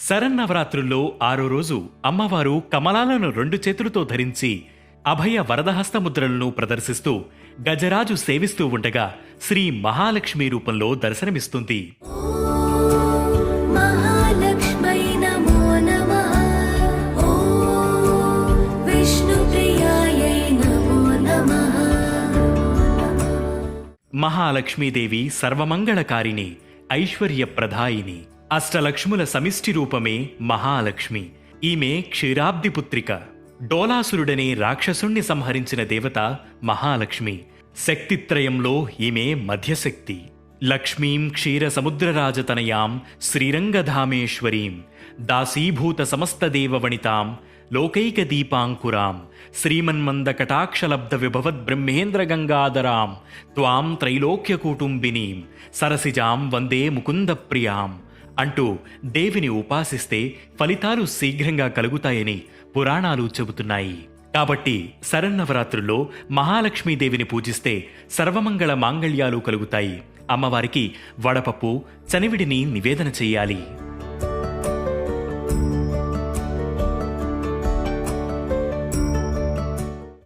శరన్నవరాత్రుల్లో 6వ రోజు అమ్మవారు కమలాలను 2 చేతులతో ధరించి అభయ వరదహస్తముద్రలను ప్రదర్శిస్తూ గజరాజు సేవిస్తూ ఉండగా శ్రీ మహాలక్ష్మి రూపంలో దర్శనమిస్తుంది. మహాలక్ష్మీదేవి సర్వమంగళకారిణి, ఐశ్వర్యప్రదాయిని, అష్టలక్ష్ముల సమిష్టి రూపమే మహాలక్ష్మి. ఈమె క్షీరాబ్ది పుత్రిక. డోలాసురుడనే రాక్షసుణ్ణి సంహరించిన దేవత మహాలక్ష్మి. శక్తిత్రయంలో ఈమె మధ్యశక్తి. లక్ష్మీం క్షీర సముద్రరాజతనయాం శ్రీరంగధామేశ్వరీం దాసీభూత సమస్తదేవవనితాం లోకైక దీపాంకురాం శ్రీమన్మంద కటాక్షలబ్ధ విభవద్ బ్రహ్మేంద్ర గంగాధరాం త్వాం త్రైలోక్య కుటుంబినీం సరసిజాం వందే ముకుంద ప్రియాం అంటూ దేవిని ఉపాసిస్తే ఫలితాలు శీఘ్రంగా కలుగుతాయని పురాణాలు చెబుతున్నాయి. కాబట్టి శరన్నవరాత్రుల్లో మహాలక్ష్మీదేవిని పూజిస్తే సర్వమంగళ మాంగళ్యాలు కలుగుతాయి. అమ్మవారికి వడపప్పు, చనివిడిని నివేదన చెయ్యాలి.